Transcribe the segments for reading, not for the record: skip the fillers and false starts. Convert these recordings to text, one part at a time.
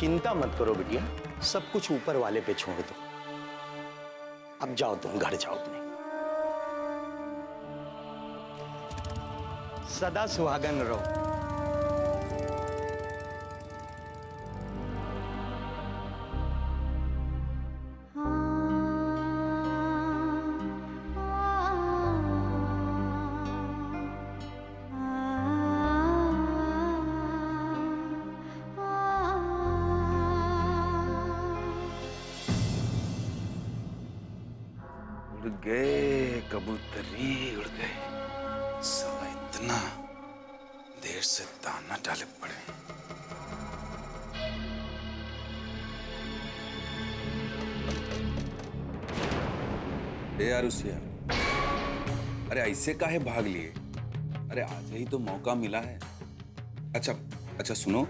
चिंता मत करो बिटिया, सब कुछ ऊपर वाले पे छोड़ दो। अब जाओ, तुम घर जाओ अपने। सदा सुहागन रहो। उड़ गए कबूतरी, उड़ गए। साला इतना देर से दाना डाले पड़े। यार उसे यार, अरे ऐसे काहे भाग लिए? अरे आज ही तो मौका मिला है। अच्छा अच्छा सुनो,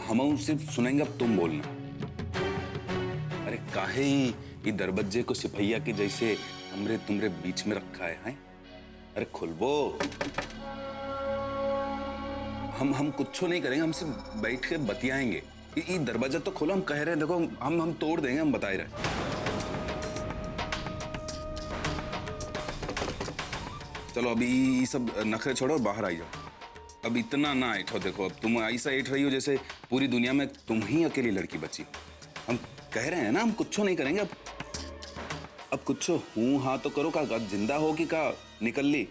हम सिर्फ सुनेंगे, अब तुम बोलना। अरे काहे ही ये दरबज्जे को सिपहिया के जैसे हमरे तुमरे बीच में रखा है? अरे खुलबो। हम कुछ नहीं करेंगे, हम सिर्फ बैठ के बतियाएंगे। ये दरवाजा तो खोलो, हम कह रहे हैं, देखो हम तोड़ देंगे, हम बता रहे। चलो अभी ये सब नखरे छोड़ो, बाहर आई जाओ। अब इतना ना ऐठो, देखो अब तुम ऐसा ऐठ रही हो जैसे पूरी दुनिया में तुम ही अकेली लड़की बची। हम कह रहे हैं ना, हम कुछ नहीं करेंगे। अब कुछ हूं हाँ तो करो। का जिंदा हो कि का निकल ली?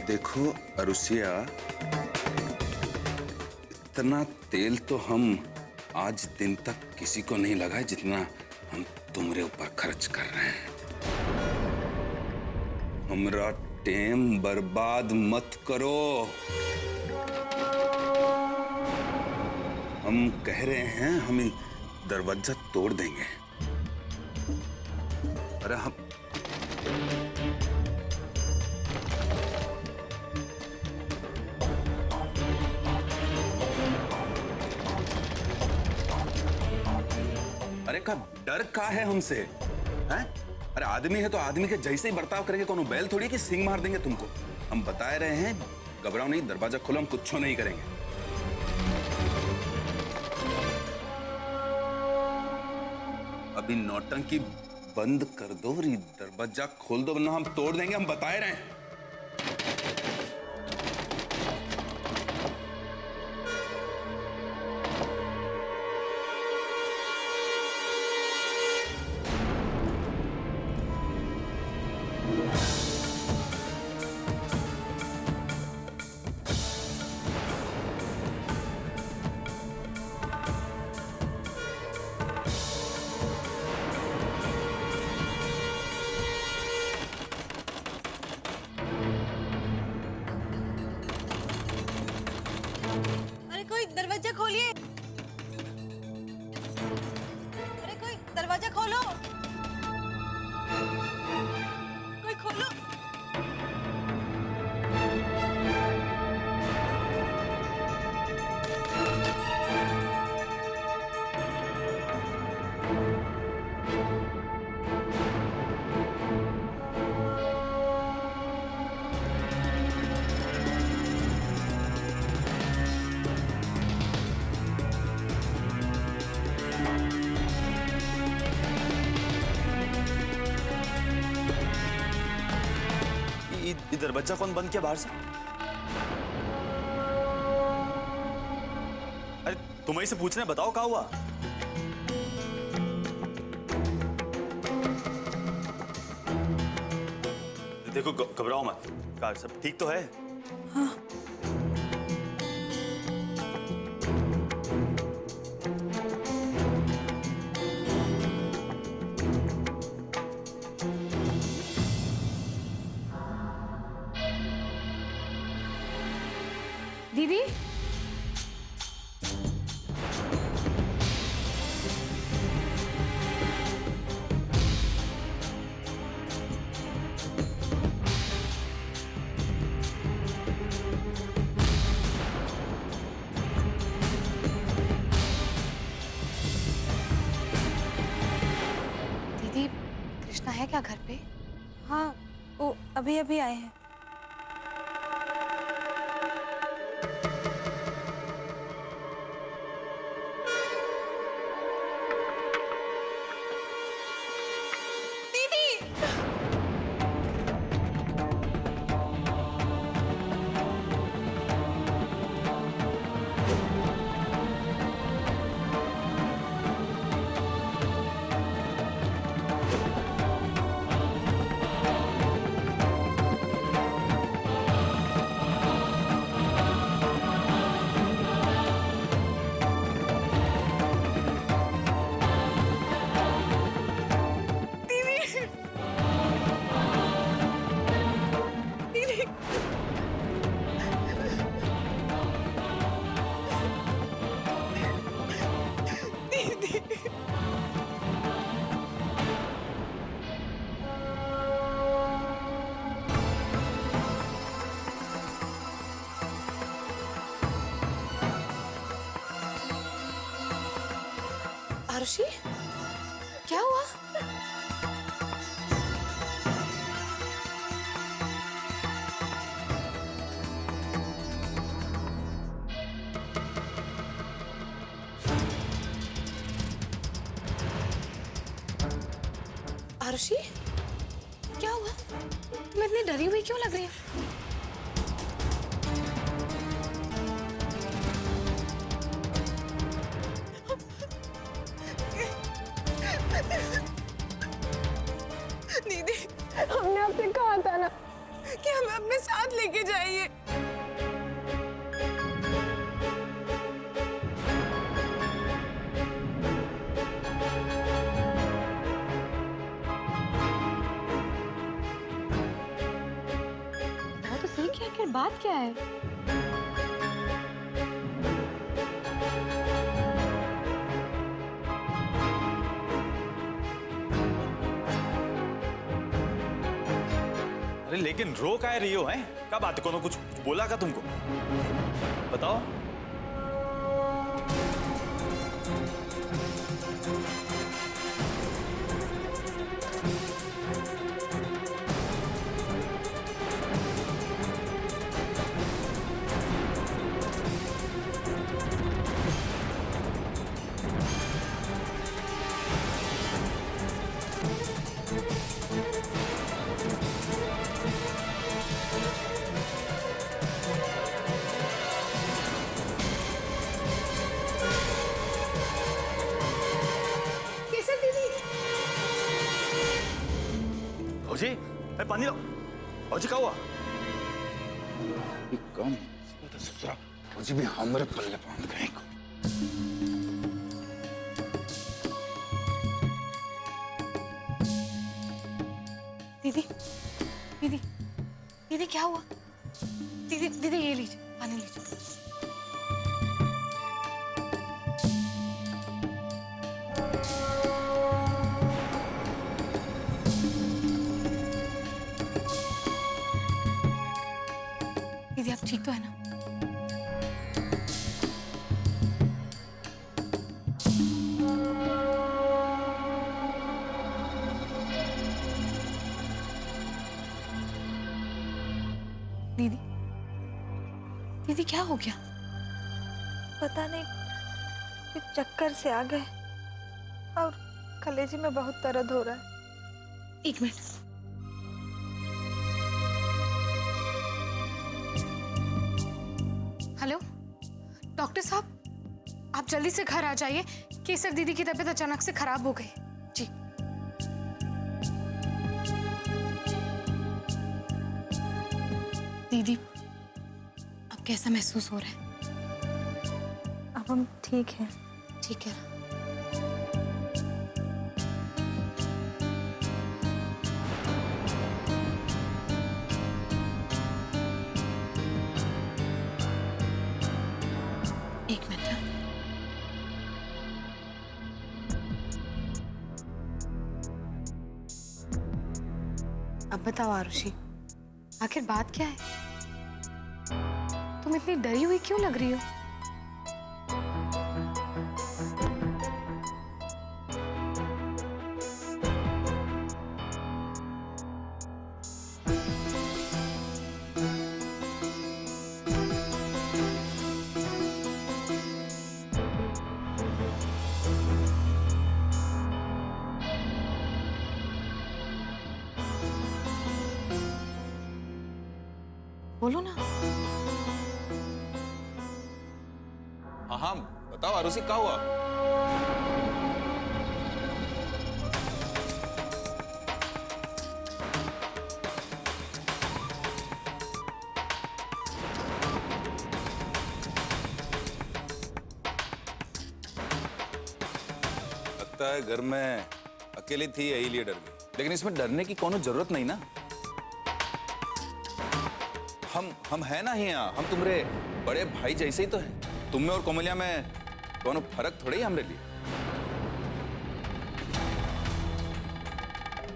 देखो अरुसिया, इतना तेल तो हम आज दिन तक किसी को नहीं लगा जितना हम तुम्हारे ऊपर खर्च कर रहे हैं। हमरा टाइम बर्बाद मत करो। हम कह रहे हैं, हम दरवाजा तोड़ देंगे। अरे हम अरे का डर का है हमसे? हैं? अरे आदमी है तो आदमी के जैसे ही बर्ताव करेंगे। कोनो बैल थोड़ी कि सिंग मार देंगे तुमको। हम बता रहे हैं, घबराओ नहीं, दरवाजा खोलो, हम कुछ नहीं करेंगे। अभी नौटंकी बंद कर दो और दरवाजा खोल दो, वरना हम तोड़ देंगे। हम बता रहे हैं। दरवाजा खोलिए। अरे कोई दरवाजा खोलो, कोई खोलो। दरवाजा कौन बंद किया बाहर से? अरे तुम्हें से पूछना है, बताओ क्या हुआ? देखो घबराओ मत, कार सब ठीक तो है? हाँ। दीदी, है क्या घर पे? हाँ, वो अभी अभी आए हैं। आरुषि, क्या हुआ? आरुषि, क्या हुआ? तुम इतनी डरी हुई क्यों लग रही हो? दीदी, हमने आपसे कहा था ना कि हमें अपने साथ लेके जाइए। बताओ तो सही कि आखिर बात क्या है? अरे लेकिन रो काहे रही हो? हैं क्या बात है? कोनो कुछ बोला का तुमको? बताओ। भौजी, पानी लो। भौजी क्या हुआ? कम ससुरा मुझे भी हमरे पल्ले बांध गए। दीदी, दीदी, दीदी क्या हुआ? दीदी, दीदी ये लीजिए, पानी लीजिए। दीदी आप ठीक तो है ना? दीदी, दीदी क्या हो गया? पता नहीं, कुछ चक्कर से आ गए और कलेजे में बहुत दर्द हो रहा है। एक मिनट। हेलो डॉक्टर साहब, आप जल्दी से घर आ जाइए। केसर दीदी की तबीयत अचानक से खराब हो गई। जी दीदी, अब कैसा महसूस हो रहा है? अब हम ठीक हैं। ठीक है। एक मिनट। अब बताओ आरुषि, आखिर बात क्या है? तुम इतनी डरी हुई क्यों लग रही हो? बोलो ना। हाँ हाँ बताओ आरुषि, क्या हुआ? लगता है घर में अकेली थी यही लिए डर गई, लेकिन इसमें डरने की कोनो जरूरत नहीं ना। हम है ना ही यहाँ, हम तुम्हारे बड़े भाई जैसे ही तो हैं। तुम में और कोमलिया में कोनो फर्क थोड़ी है हमरे लिए।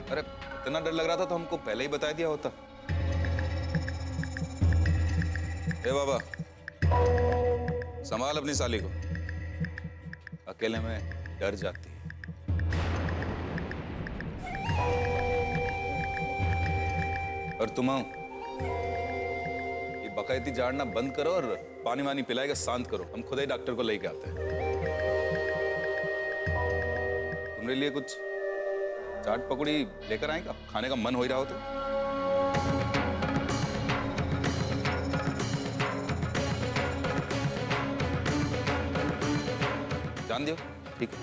अरे इतना डर लग रहा था तो हमको पहले ही बता दिया होता। ए बाबा, संभाल अपनी साली को, अकेले में डर जाती है। और तुम आओ, ये बकायदी झाड़ना बंद करो और पानी वानी पिलाएगा शांत करो। हम खुद ही डॉक्टर को लेके आते हैं। तुम्हारे लिए कुछ चाट पकौड़ी लेकर आएगा, खाने का मन हो ही रहा हो तो। जान दियो, ठीक है।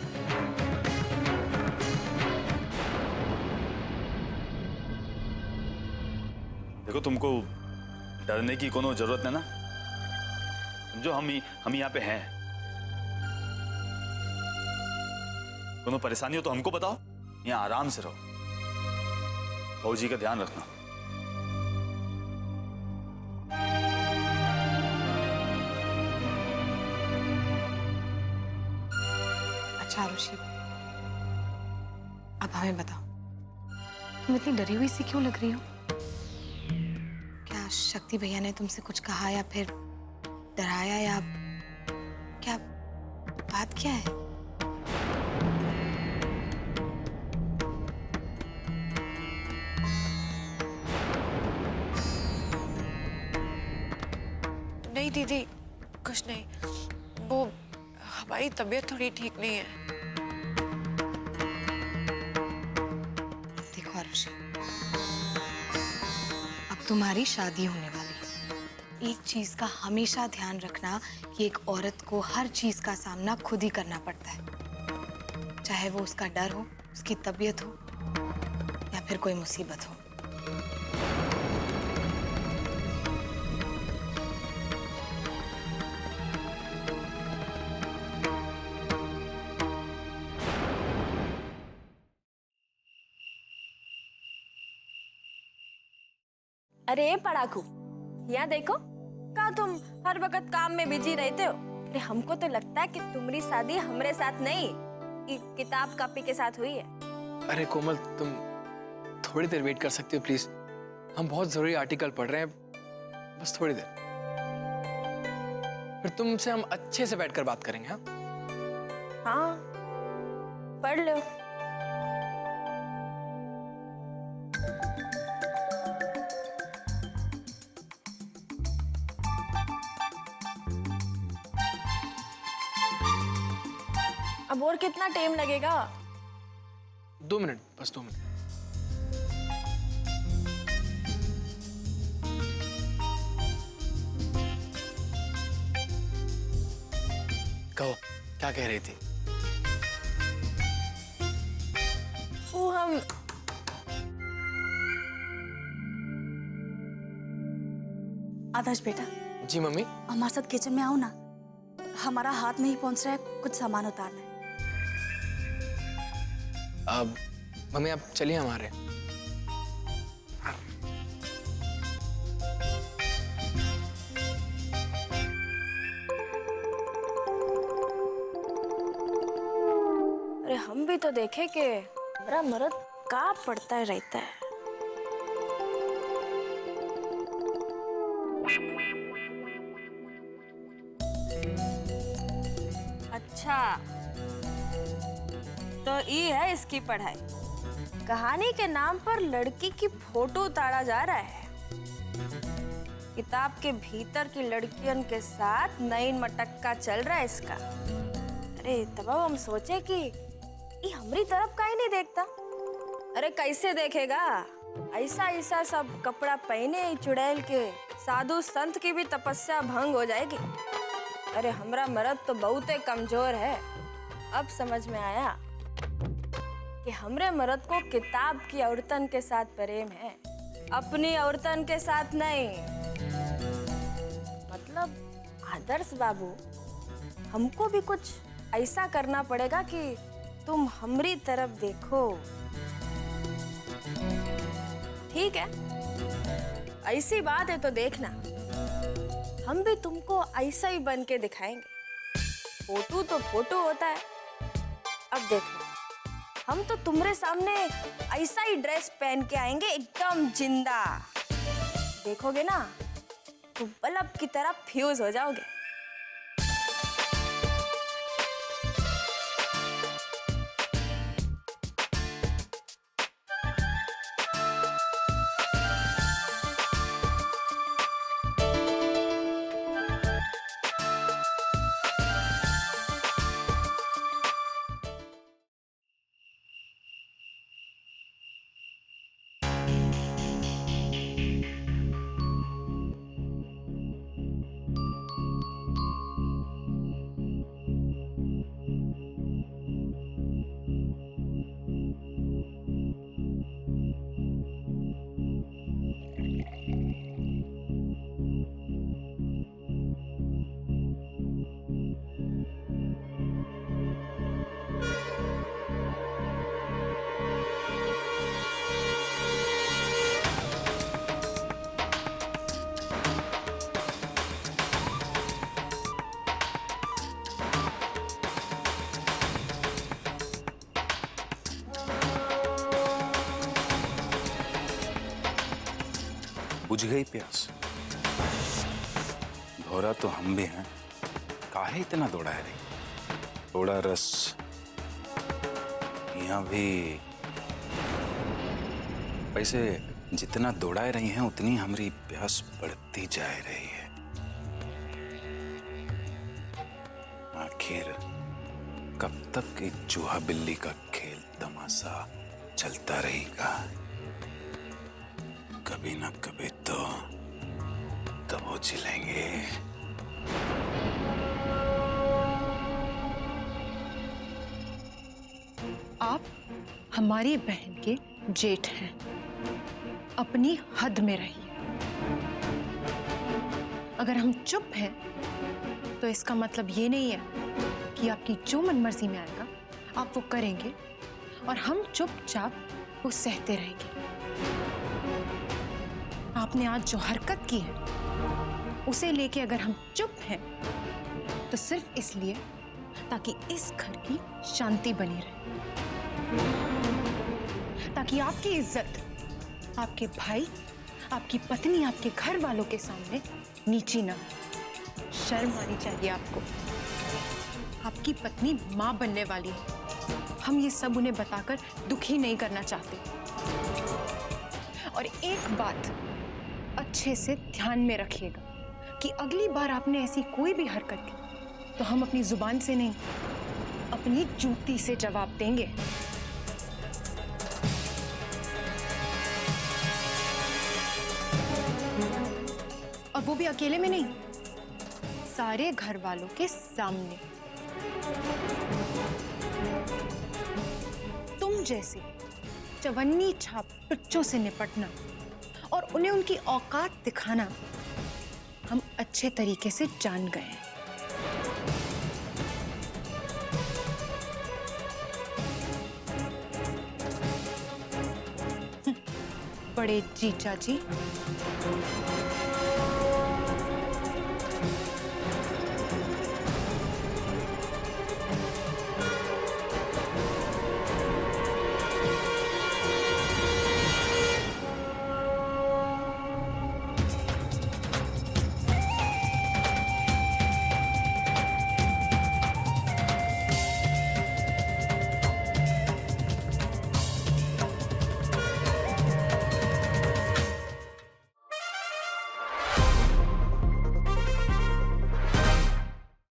देखो, तुमको डरने की कोनो जरूरत नहीं ना। समझो हम यहाँ पे हैं। कोनो परेशानी हो तो हमको बताओ, यहाँ आराम से रहो। फौजी का ध्यान रखना। अच्छा आरुषि, अब हमें बताओ, तुम इतनी डरी हुई सी क्यों लग रही हो? क्या शक्ति भैया ने तुमसे कुछ कहा या फिर डराया, या क्या बात क्या है? नहीं दीदी, कुछ नहीं। वो हमारी तबीयत थोड़ी ठीक नहीं है। देखो आरुषि, अब तुम्हारी शादी होने वाली है। एक चीज का हमेशा ध्यान रखना कि एक औरत को हर चीज का सामना खुद ही करना पड़ता है, चाहे वो उसका डर हो, उसकी तबीयत हो या फिर कोई मुसीबत हो। अरे पढ़ाकू, यहाँ देखो, क्या तुम हर वक्त काम में बिजी रहते हो? अरे हमको तो लगता है कि तुम्हारी शादी हमारे साथ नहीं, किताब कॉपी के साथ हुई है। अरे कोमल, तुम थोड़ी देर वेट कर सकती हो प्लीज? हम बहुत जरूरी आर्टिकल पढ़ रहे हैं, बस थोड़ी देर। फिर तुमसे हम अच्छे से बैठकर बात करेंगे। हाँ हाँ, पढ़ लो। अब और कितना टाइम लगेगा? 2 मिनट, बस 2 मिनट। कहो, क्या कह रही थी? वो हम आदर्श बेटा, जी मम्मी। हमारे साथ किचन में आओ ना। हमारा हाथ नहीं पहुंच रहा है, कुछ सामान उतारना है। अब मम्मी आप चलिए हमारे। अरे हम भी तो देखे कि बड़ा मर्द का पड़ता रहता है। अच्छा, तो ये है इसकी पढ़ाई। कहानी के नाम पर लड़की की फोटो उतारा जा रहा है। किताब के भीतर की लड़कियन के साथ नई मटक्का चल रहा है इसका। अरे तब हम सोचे कि ये हमारी तरफ काहे नहीं देखता। अरे कैसे देखेगा? ऐसा ऐसा सब कपड़ा पहने चुड़ैल के साधु संत की भी तपस्या भंग हो जाएगी। अरे हमरा मर्द तो बहुत ही कमजोर है। अब समझ में आया कि हमरे मर्द को किताब की औरतन के साथ प्रेम है, अपनी औरतन के साथ नहीं। मतलब आदर्श बाबू, हमको भी कुछ ऐसा करना पड़ेगा कि तुम हमरी तरफ देखो। ठीक है, ऐसी बात है तो देखना, हम भी तुमको ऐसा ही बन के दिखाएंगे। फोटो तो फोटो होता है। अब देखो, हम तो तुम्हारे सामने ऐसा ही ड्रेस पहन के आएंगे, एकदम जिंदा। देखोगे ना तो बल्ब की तरह फ्यूज हो जाओगे। बुझ गई प्यास? धोरा तो हम भी हैं, काहे इतना दौड़ा है रे? थोड़ा रस यहाँ भी। वैसे जितना दौड़ाए रही हैं उतनी हमारी प्यास बढ़ती जा रही है। आखिर कब तक एक चूहा बिल्ली का खेल तमाशा चलता रहेगा? कभी ना कभी तो दबोच लेंगे। आप हमारी बहन के जेठ हैं, अपनी हद में रहिए। अगर हम चुप हैं तो इसका मतलब ये नहीं है कि आपकी जो मनमर्जी में आएगा आप वो करेंगे और हम चुपचाप वो सहते रहेंगे। आपने आज जो हरकत की है उसे लेके अगर हम चुप हैं तो सिर्फ इसलिए ताकि इस घर की शांति बनी रहे, ताकि आपकी इज्जत आपके भाई, आपकी पत्नी, आपके घर वालों के सामने नीची ना हो। शर्म आनी चाहिए आपको। आपकी पत्नी मां बनने वाली है। हम ये सब उन्हें बताकर दुखी नहीं करना चाहते। और एक बात अच्छे से ध्यान में रखिएगा कि अगली बार आपने ऐसी कोई भी हरकत की तो हम अपनी जुबान से नहीं, अपनी जूती से जवाब देंगे। और वो भी अकेले में नहीं, सारे घर वालों के सामने। तुम जैसे चवन्नी छाप बच्चों से निपटना और उन्हें उनकी औकात दिखाना हम अच्छे तरीके से जान गए हैं। बड़े जीजा जी